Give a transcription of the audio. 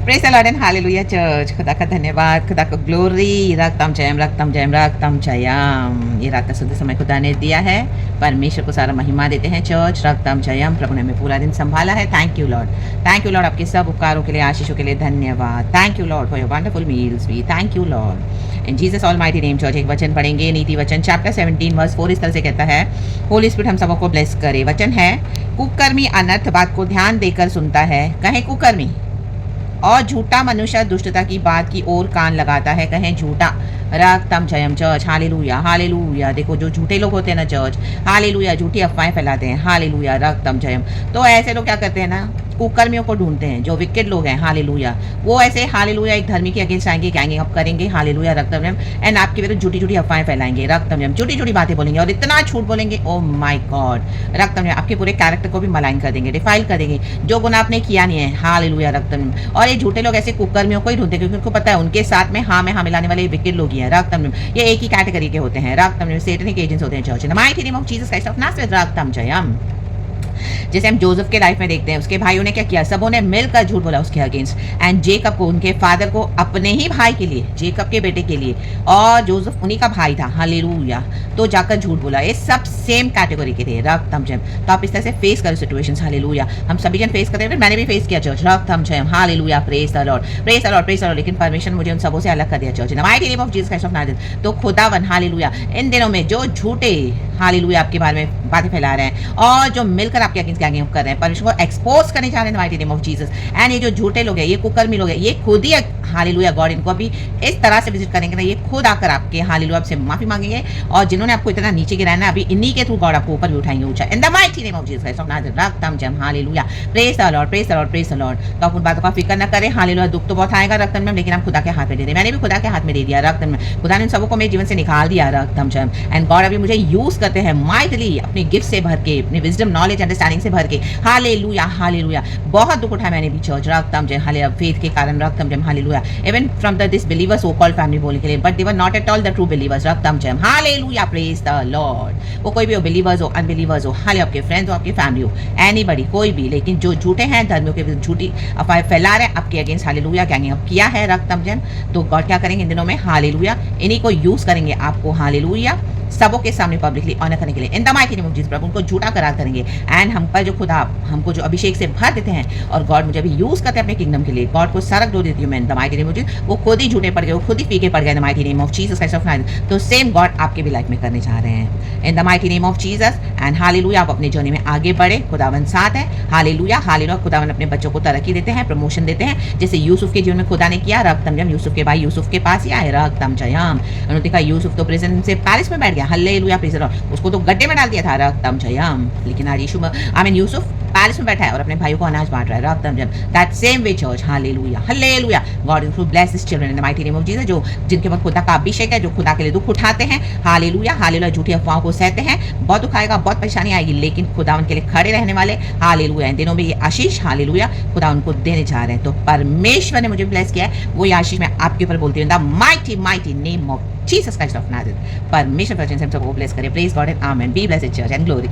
Praise the Lord and hallelujah church. खुदा का धन्यवाद, खुदा को ग्लोरी। रक्तम जयम, रक्तम जयम, रक्तम जयम। ये रात का शुद्ध समय खुदा ने दिया है, परमेश्वर को सारा महिमा देते हैं चर्च। रक्तम जयम, प्रभु ने हमें पूरा दिन संभाला है। Thank you Lord, thank you Lord, आपके सब उपकारों के लिए, आशीषों के लिए धन्यवाद। Thank you Lord for your wonderful meals we thank you Lord in Jesus almighty name. Church एक वचन पढ़ेंगे, नीति वचन चैप्टर 17 वर्स 4 इस तरह से कहता है, होली स्पिरिट हम सबको ब्लेस करे। वचन है, कुकर्मी अनर्थ बात को ध्यान देकर सुनता है, कहें कुकर्मी, और झूठा मनुष्य दुष्टता की बात की ओर कान लगाता है, कहें झूठा। रक्तम जयम चर्च, हालेलुया हालेलुया। देखो जो झूठे लोग होते हैं ना चर्च, हालेलुया, झूठी अफवाहें फैलाते हैं, हालेलुया, रक्तम जयम। तो ऐसे लोग क्या करते हैं ना, कुकर्मियों को ढूंढते हैं, जो विकेट लोग हैं, हालेलुया, वो ऐसे हालेलुया एक धर्मी के अगेंस्ट आएंगे, गैंगिंग अप करेंगे, हालेलुया, रक्तम जयम, एंड आपके विरुद्ध झूठी झूठी अफवाहें फैलाएंगे, रक्तम जयम, झूठी झूठी बातें बोलेंगे और इतना झूठ बोलेंगे, ओ माय गॉड, रक्तम जयम, आपके पूरे कैरेक्टर को भी मलाइन कर देंगे, डिफाइल कर देंगे, जो गुनाह आपने किया नहीं है, हालेलुया, रक्तम। और ये झूठे लोग ऐसे कुकर्मियों को ही ढूंढते हैं, क्योंकि उनको पता है उनके साथ में हाँ में हाँ मिलाने वाले विकेट लोग ही हैं, रक्तम। ये एक ही कैटेगरी के होते हैं, रक्तम, सेटनिक एजेंट्स होते हैं church. In the mighty name of Jesus Christ of Nazareth, रक्तम जयम। जैसे हम जोसेफ के लाइफ में देखते हैं, उसके भाइयों ने क्या किया, सबों ने मिलकर झूठ बोला उसके अगेंस्ट, एंड जेकब को, उनके फादर को, अपने ही भाई के लिए, जेकब के बेटे के लिए, और जोसेफ उन्हीं का भाई था, हालेलुया, तो जाकर झूठ बोला। ये सब सेम कैटेगरी के थे, रक्तम जयम। तो आप इस तरह से फेस करो सिचुएशंस, हालेलुया, हम सभी जन फेस करते हैं, मैंने भी फेस किया चर्च, रक्तम जयम, hallelujah, praise the Lord, praise the Lord, praise the Lord. लेकिन परमेश्वर मुझे उन सबों से अलग कर दिया church, in the mighty name of Jesus Christ of Nazareth. तो खुदावन, हालेलुया, इन दिनों में जो झूठे, हालेलुया, आपके बारे में बातें फैला रहे हैं और जो मिलकर आपके अगेंस्ट गैंगिंग कर रहे हैं, परमेश्वर को एक्सपोज करने जा रहे हैं, mighty name of Jesus. And ये जो झूठे लोग हैं, ये कुकर्मी लोग हैं, ये खुद ही, हालेलुया, गॉड इनको अभी इस तरह से विजिट करेंगे ना, ये खुद आकर आपके, हालेलुया, आपसे माफी मांगेंगे, और जिन्होंने आपको इतना नीचे गिराया ना, अभी इन्हीं के थ्रू गॉड आपको ऊपर भी उठाएंगे, ऊंचा, in the mighty name of Jesus Christ of Nazareth, रक्तम जयम, hallelujah, praise the Lord, praise the Lord, praise the Lord. तो आप उन बातों का फिक्र न करें, हालेलुया, दुख तो बहुत आएगा रक्तम में, लेकिन हम खुदा के हाथ में दे दें। मैंने भी खुदा के हाथ में दे दिया रक्तम में, खुदा ने उन सबको मेरे जीवन से निकाल दिया, रक्तम जयम। एंड गॉड अभी मुझे यूज करते हैं माइटली, अपने गिफ्ट से भर के, अपने विजडम, नॉलेज, अंडरस्टैंडिंग से भर के, हालेलुया हालेलुया। बहुत दुख उठाया मैंने भी चर्च, रक्तम जयम, हालेलुया, फेथ के कारण, रक्तम जयम, hallelujah, even from the disbelievers so called family बोलने के लिए, but they were not at all the true believers, रक्तम जयम, हालेलुया, प्रेज द लॉर्ड। वो कोई भी हो, बिलीवर्स हो, अनबिलीवर्स हो, हाले आपके फ्रेंड्स हो, आपकी फैमिली हो, एनीबडी, कोई भी, लेकिन जो झूठे हैं, धर्मियों के विरुद्ध झूठी अफवाहें फैला रहे हैं आपके अगेंस्ट, हालेलुया, गैंगिंग अप किया है, रक्तम जयम, तो गॉड क्या करेंगे इन दिनों में, हालेलुया, इन्हीं को यूज करेंगे आपको, हालेलुया, सबों के सामने पब्लिकली ऑनर करने के लिए, in the mighty name of Jesus, प्रभु उनको झूठा करार करेंगे, एंड हम पर जो खुदा हमको जो अभिषेक से भर देते हैं, और गॉड मुझे भी यूज करते हैं अपने किंगडम के लिए, गॉड को सारा ग्लोरी देती हूँ मैं, इन the mighty name of Jesus. वो खुद ही झूठे पड़ गए, वो खुद ही फीके पड़ गए, इन the mighty name of Jesus Christ of Nazareth. तो सेम गॉड आपके भी लाइफ में करने जा रहे हैं, इन the mighty name of Jesus. And hallelujah, आप अपने जर्नी में आगे बढ़े, खुदावन साथ है, हालेलुया हालेलुया। खुदावन अपने बच्चों को तरक्की देते हैं, प्रमोशन देते हैं, जैसे यूसुफ के जीवन में खुदा ने किया, रक्तम जयम, यूसुफ के भाई यूसुफ के पास ही आए, रक्तम जयम। उन्होंने देखा यूसुफ तो प्रिजन से पैलेस में बैठ गया, हालेलुया, प्रेज द लॉर्ड, उसको तो गड्ढे में डाल दिया था, रक्तम जयम, लेकिन आज यीशु यूसुफ पैलेस में बैठा है और अपने भाइयों को अनाज बांट रहा है, रक्तम जयम। That same way church, hallelujah hallelujah, God will bless this children in the mighty name of Jesus, जो जिनके ऊपर खुदा का अभिषेक है, जो खुदा के लिए दुख उठाते हैं, हालेलुया हालेलुया, झूठी अफवाहों को सहते हैं, बहुत दुख आएगा, बहुत परेशानी आएगी, लेकिन खुदा उनके लिए खड़े रहने वाले, हालेलुया, इन दिनों में ये आशीष, हालेलुया, खुदा उनको देने जा रहे हैं। तो परमेश्वर ने मुझे ब्लेस किया है, वो ये आशीष मैं आपके ऊपर बोलती हूँ, the mighty mighty name of Jesus Christ of Nazareth. परमेश्वर सबको ब्लेस करे, praise God and amen, be blessed church and glory.